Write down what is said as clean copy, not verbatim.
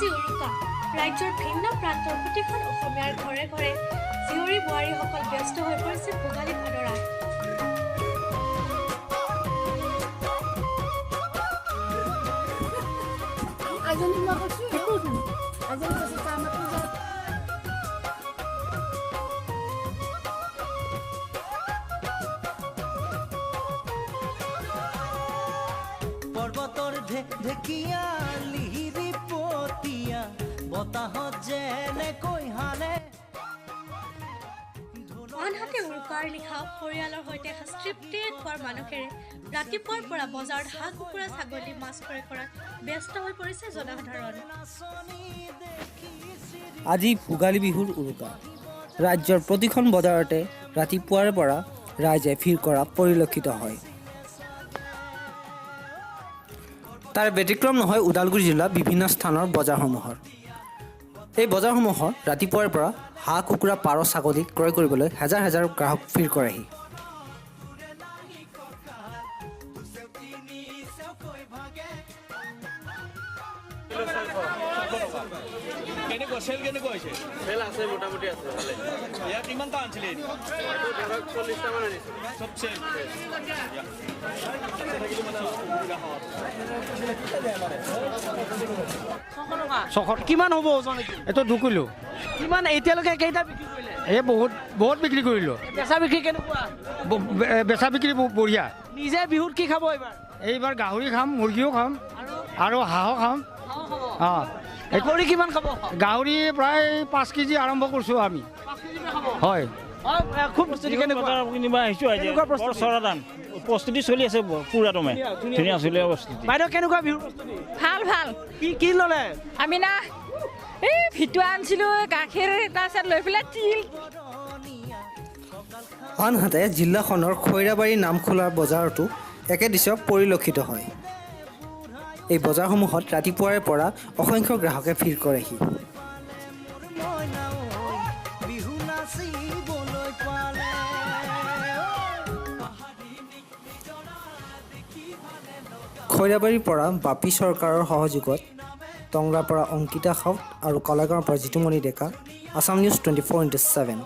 আজি উৰুকা ৰাজ্যৰ ভিন্ন প্ৰান্তৰ প্ৰতিখন অসমীয়াৰ ঘৰে ঘৰে জীয়ৰী বোৱাৰীসকল ব্যস্ত হৈ পৰিছে ভোগালী ভাদৰাত। পৰ্বতৰ ঢেকিয়া লিহিৰি পতিয়া বতাহত যেনেকৈ হানে। আনহাতে উৰুকাৰ নিশা পৰিয়ালৰ সৈতে তৃপ্তিৰে খোৱাৰ মানসেৰে ৰাতিপুৱাৰ পৰা বজাৰত হাঁহ কুকুৰা ছাগলী মাছ ক্ৰয় কৰাত ব্যস্ত হৈ পৰিছে জনসাধাৰণ। আজি ভোগালী বিহুৰ উৰুকা ৰাজ্যৰ প্ৰতিখন বজাৰতে ৰাতিপুৱাৰ পৰা ৰাইজে ভিৰ কৰা পৰিলক্ষিত হয়। তাৰ ব্যতিক্ৰম নহয় ওদালগুৰি জিলাৰ বিভিন্ন স্থানৰ বজাৰসমূহৰ। এই বজাৰসমূহত ৰাতিপুৱাৰ পৰা হাঁহ কুকুৰা পাৰ ছাগলী ক্ৰয় কৰিবলৈ হাজাৰ হাজাৰ গ্ৰাহক ভিৰ কৰেহি। মোটামুটি আছে ভালে। ইয়াত কিমানটা আনিছিলে? 40টা মান আনিছে। সব চেল। কিমান হ'ব ওজন? এইটো 2 কিলো। কিমান এতিয়ালৈকে কেইটা বিক্ৰী কৰিলে? এই বহুত বিক্ৰী কৰিলোঁ। বেচা বিক্ৰী কেনেকুৱা? বেচা বিক্ৰী বঢ়িয়া। নিজে বিহুত কি খাব এইবাৰ? এইবাৰ গাহৰি খাম, মুৰ্গীও খাম আৰু হাঁহো খাম। অঁ, গাহৰি কিমান খাব? গাহৰি প্ৰায় 5 কেজি আৰম্ভ কৰিছোঁ আমি। হয়, খুব কিনিব আহিছোঁ আজি। প্ৰস্তুতি চলি আছে পুৰা তোমাৰ ধুনীয়া চলি প্ৰস্তুতি। বাইদেউ কেনেকুৱা বিহুৰ প্ৰস্তুতি? ভাল ভাল। কি ল'লে? আমি না এই ভিতুৱা আনিছিলোঁ, গাখীৰ তাৰপিছত লৈ পেলাই তিল। আনহাতে জিলাখনৰ খৈৰাবাৰী নামখোলাৰ বজাৰতো একে দৃশ্য পৰিলক্ষিত হয়। এই বজাৰসমূহত ৰাতিপুৱাৰে পৰা অসংখ্য গ্ৰাহকে ভিৰ কৰেহি। বিহু নাচিবলৈ পালে খৈৰাবাৰীৰ পৰা বাপী চৰকাৰৰ সহযোগত, টংলাৰ পৰা অংকিতা খাউত আৰু কলাগাঁৱৰ পৰা জিতুমণি ডেকা। আছাম নিউজ 24/7।